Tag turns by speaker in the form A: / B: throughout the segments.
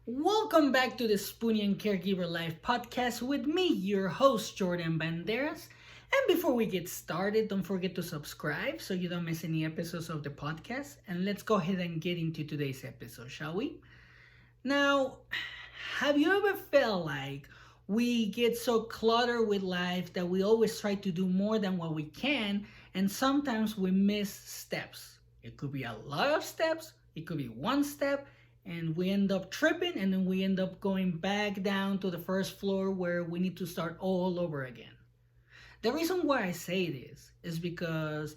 A: Welcome back to the Spoonie and Caregiver Live podcast with me, your host, Jordan Banderas. And before we get started, don't forget to subscribe so you don't miss any episodes of the podcast. And let's go ahead and get into today's episode, shall we? Now, have you ever felt like we get so cluttered with life that we always try to do more than what we can, and sometimes we miss steps? It could be a lot of steps, it could be one step, and we end up tripping, and then we end up going back down to the first floor where we need to start all over again. The reason why I say this is because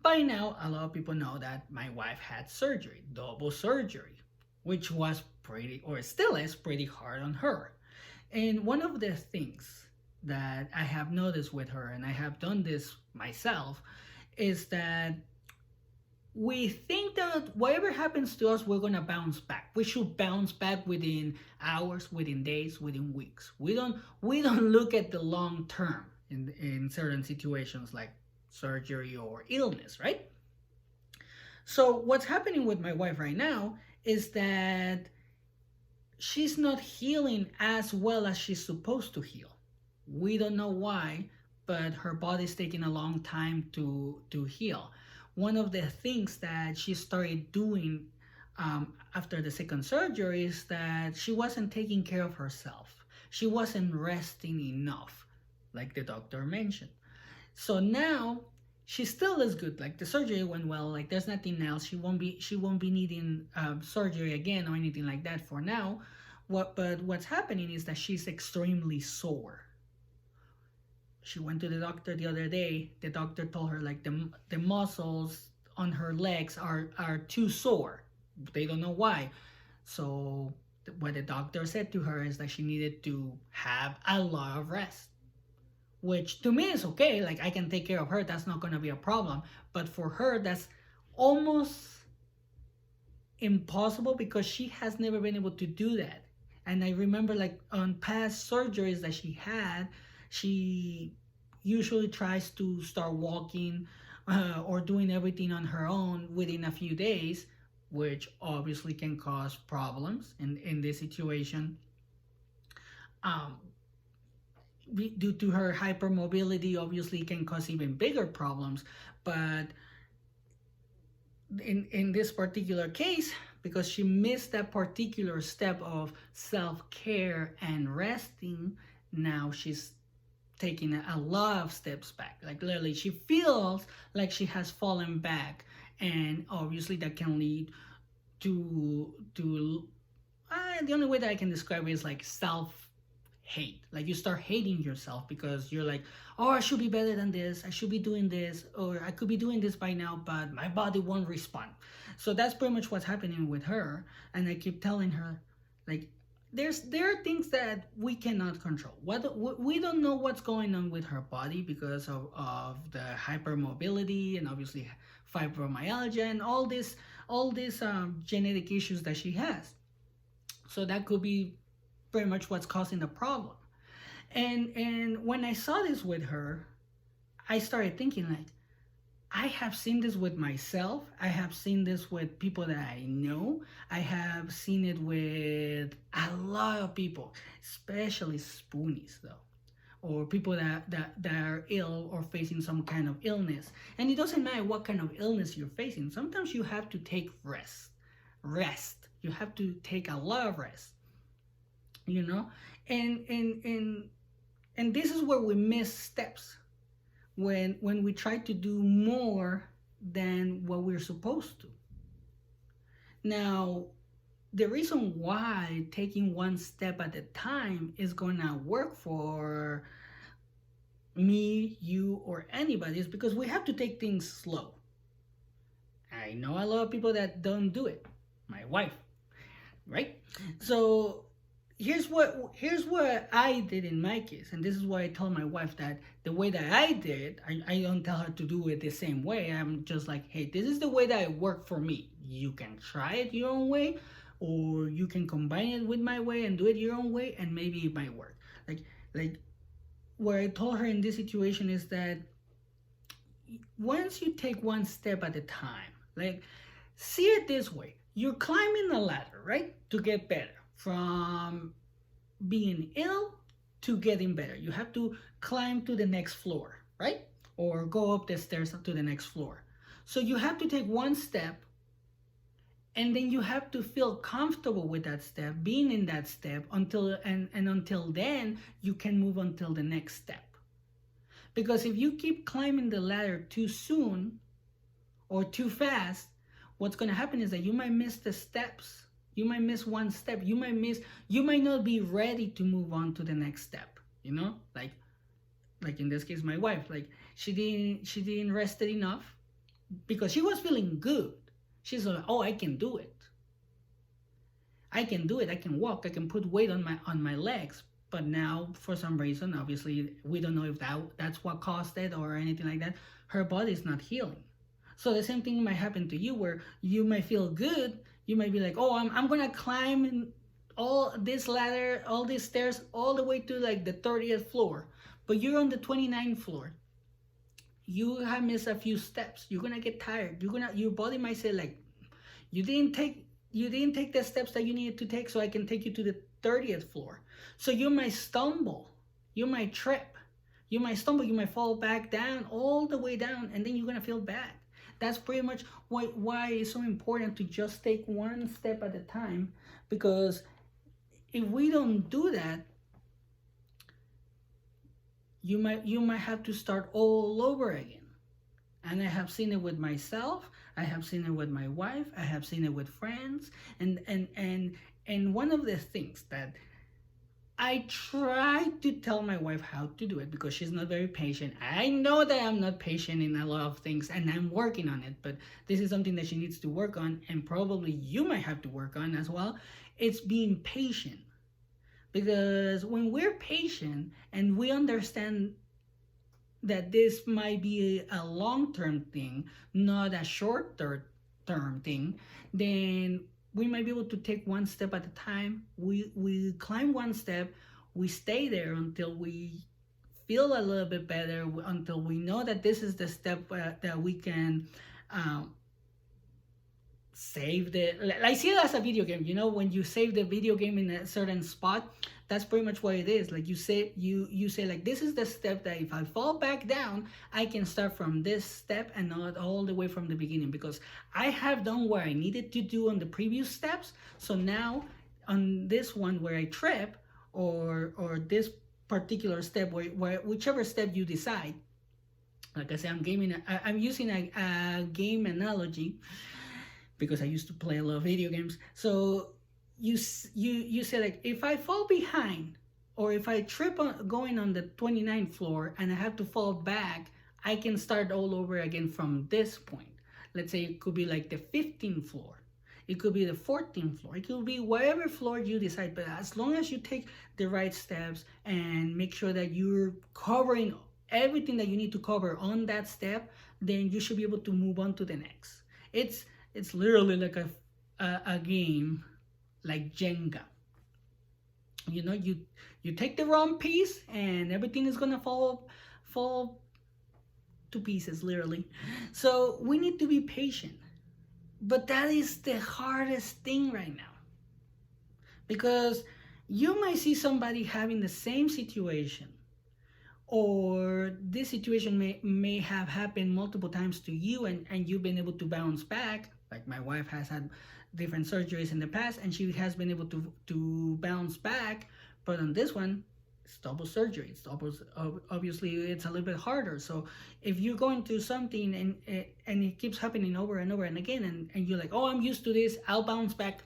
A: by now a lot of people know that my wife had surgery, double surgery, which was pretty, or still is pretty hard on her. And one of the things that I have noticed with her, and I have done this myself, is that we think that whatever happens to us, we're gonna bounce back. We should bounce back within hours, within days, within weeks. We don't look at the long term in certain situations like surgery or illness, right? So what's happening with my wife right now is that she's not healing as well as she's supposed to heal. We don't know why, but her body's taking a long time to heal. One of the things that she started doing after the second surgery is that she wasn't taking care of herself. She wasn't resting enough, like the doctor mentioned. So now she still is good. Like the surgery went well. Like there's nothing else. She won't be needing surgery again or anything like that for now. But what's happening is that she's extremely sore. She went to the doctor the other day. The doctor told her like the muscles on her legs are too sore. They don't know why. So what the doctor said to her is that she needed to have a lot of rest, which to me is okay. Like I can take care of her. That's not going to be a problem. But for her, that's almost impossible because she has never been able to do that. And I remember like on past surgeries that she had, she usually tries to start walking or doing everything on her own within a few days, which obviously can cause problems in this situation. Um, Due to her hypermobility, obviously can cause even bigger problems. But in this particular case, because she missed that particular step of self-care and resting, now she's taking a lot of steps back. Like literally she feels like she has fallen back, and obviously that can lead to the only way that I can describe it is like self hate. Like you start hating yourself because you're like, oh, I should be better than this, I should be doing this, or I could be doing this by now, but my body won't respond. So that's pretty much what's happening with her. And I keep telling her like there are things that we cannot control. We don't know what's going on with her body because of the hypermobility and obviously fibromyalgia and all these genetic issues that she has. So that could be pretty much what's causing the problem. And when I saw this with her, I started thinking like, I have seen this with myself. I have seen this with people that I know. I have seen it with a lot of people, especially spoonies though, or people that are ill or facing some kind of illness. And it doesn't matter what kind of illness you're facing. Sometimes you have to take rest. You have to take a lot of rest, you know? And this is where we miss steps when we try to do more than what we're supposed to. Now, the reason why taking one step at a time is gonna work for me, you, or anybody is because we have to take things slow. I know a lot of people that don't do it. My wife, right? So here's what I did in my case, and this is why I told my wife that the way that I did, I don't tell her to do it the same way. I'm just like, hey, this is the way that it worked for me. You can try it your own way, or you can combine it with my way and do it your own way, and maybe it might work. Like what I told her in this situation is that once you take one step at a time, like see it this way: you're climbing a ladder, right, to get better from being ill to getting better. You have to climb to the next floor, right? Or go up the stairs to the next floor. So you have to take one step, and then you have to feel comfortable with that step, being in that step until and until then you can move until the next step. Because if you keep climbing the ladder too soon or too fast, what's going to happen is that you might miss the steps. You might miss one step. You might not be ready to move on to the next step. You know, like in this case, my wife, like she didn't rest it enough because she was feeling good. She's like, oh, I can do it. I can do it. I can walk. I can put weight on my legs. But now, for some reason, obviously, we don't know if that's what caused it or anything like that. Her body is not healing. So the same thing might happen to you, where you might feel good. You might be like, oh, I'm gonna climb all this ladder, all these stairs, all the way to like the 30th floor. But you're on the 29th floor. You have missed a few steps. You're gonna get tired. Your body might say like, you didn't take the steps that you needed to take, so I can take you to the 30th floor. So you might stumble, you might trip, you might stumble, you might fall back down, all the way down, and then you're gonna feel bad. That's pretty much why it's so important to just take one step at a time, because if we don't do that, you might have to start all over again. And I have seen it with myself, I have seen it with my wife, I have seen it with friends, and one of the things that I try to tell my wife how to do it, because she's not very patient. I know that I'm not patient in a lot of things, and I'm working on it, but this is something that she needs to work on, and probably you might have to work on as well. It's being patient. Because when we're patient and we understand that this might be a long-term thing, not a short-term thing, then we might be able to take one step at a time. We climb one step, we stay there until we feel a little bit better, until we know that this is the step that we can save I see it as a video game. You know, when you save the video game in a certain spot, that's pretty much what it is. Like you say like, this is the step that if I fall back down, I can start from this step and not all the way from the beginning, because I have done what I needed to do on the previous steps. So now on this one where I trip, or this particular step, where whichever step you decide, like I say, I'm using a game analogy because I used to play a lot of video games. So you say like, if I fall behind, or if I trip going on the 29th floor and I have to fall back, I can start all over again from this point. Let's say it could be like the 15th floor. It could be the 14th floor. It could be whatever floor you decide. But as long as you take the right steps and make sure that you're covering everything that you need to cover on that step, then you should be able to move on to the next. It's literally like a game like Jenga. You know, you take the wrong piece and everything is gonna fall to pieces, literally. So we need to be patient. But that is the hardest thing right now. Because you might see somebody having the same situation, or this situation may have happened multiple times to you, and you've been able to bounce back. Like my wife has had different surgeries in the past, and she has been able to bounce back. But on this one, it's double surgery. Obviously it's a little bit harder. So if you're going through something and it keeps happening over and over and again, and you're like, oh, I'm used to this, I'll bounce back.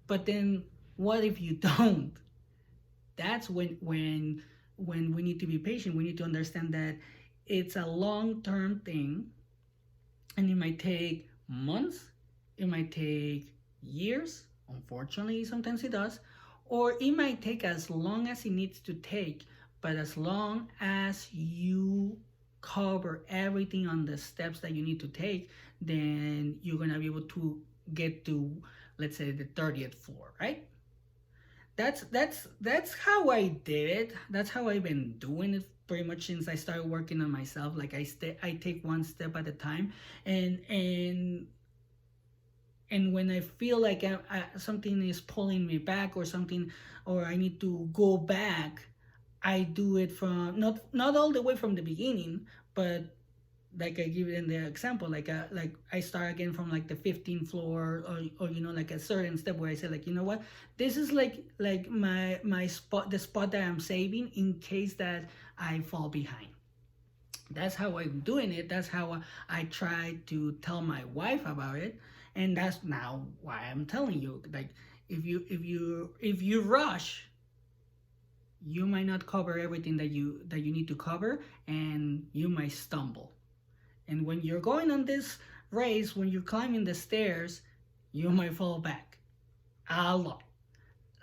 A: But then what if you don't? That's when we need to be patient. We need to understand that it's a long-term thing, and it might take months, it might take years. Unfortunately, sometimes it does. Or it might take as long as it needs to take, but as long as you cover everything on the steps that you need to take, then you're gonna be able to get to, let's say, the 30th floor, right? That's how I did it. That's how I've been doing it pretty much since I started working on myself. Like I take one step at a time, and and when I feel like something is pulling me back or something, or I need to go back, I do it from not all the way from the beginning, but like I give it in the example, like I start again from like the 15th floor, or like a certain step where I say, like, you know what, this is like my spot, the spot that I'm saving in case that I fall behind. That's how I'm doing it. That's how I try to tell my wife about it, and that's now why I'm telling you, like, if you rush, you might not cover everything that you need to cover, and you might stumble. And when you're going on this race, when you're climbing the stairs, you might fall back a lot.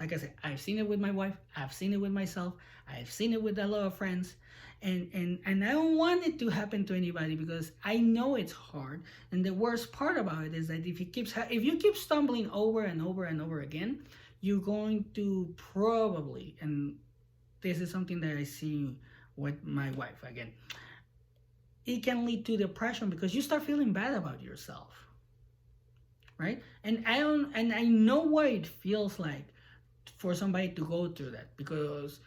A: Like I said, I've seen it with my wife, I've seen it with myself, I've seen it with a lot of friends, and I don't want it to happen to anybody, because I know it's hard. And the worst part about it is that if you keep stumbling over and over and over again, you're going to probably, and this is something that I see with my wife again, it can lead to depression because you start feeling bad about yourself, right? And I know what it feels like for somebody to go through that, because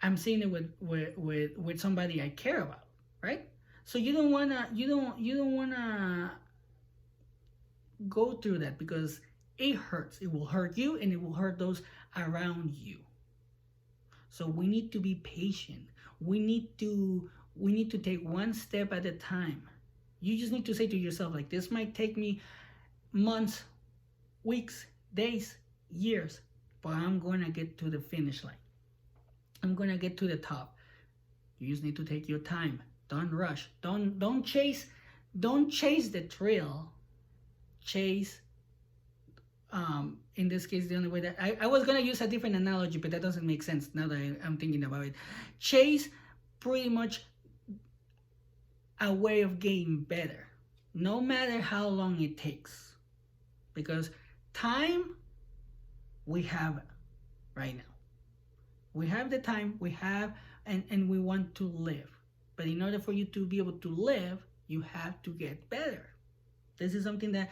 A: I'm seeing it with somebody I care about, right? So you don't wanna go through that, because it hurts. It will hurt you, and it will hurt those around you. So we need to be patient. We need to take one step at a time. You just need to say to yourself, like, this might take me months, weeks, days, years, but I'm gonna get to the finish line. I'm gonna get to the top. You just need to take your time. Don't rush. Don't chase the thrill. Chase, in this case, the only way that I was gonna use a different analogy, but that doesn't make sense now that I'm thinking about it. Chase pretty much a way of getting better, no matter how long it takes, because time we have right now. We have the time, we have, and we want to live. But in order for you to be able to live, you have to get better. This is something that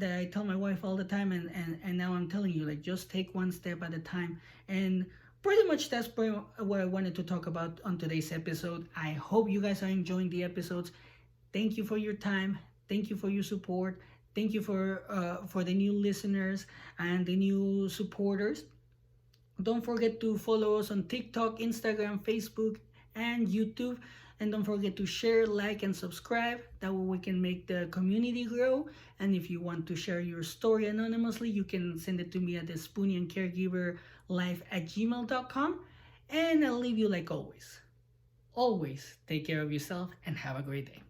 A: I tell my wife all the time, and now I'm telling you, like, just take one step at a time. And pretty much that's what I wanted to talk about on today's episode. I hope you guys are enjoying the episodes. Thank you for your time. Thank you for your support. Thank you for the new listeners and the new supporters. Don't forget to follow us on TikTok, Instagram, Facebook, and YouTube. And don't forget to share, like, and subscribe. That way we can make the community grow. And if you want to share your story anonymously, you can send it to me at the Spoonie and Caregiver life@gmail.com. And I'll leave you like always. Always take care of yourself and have a great day.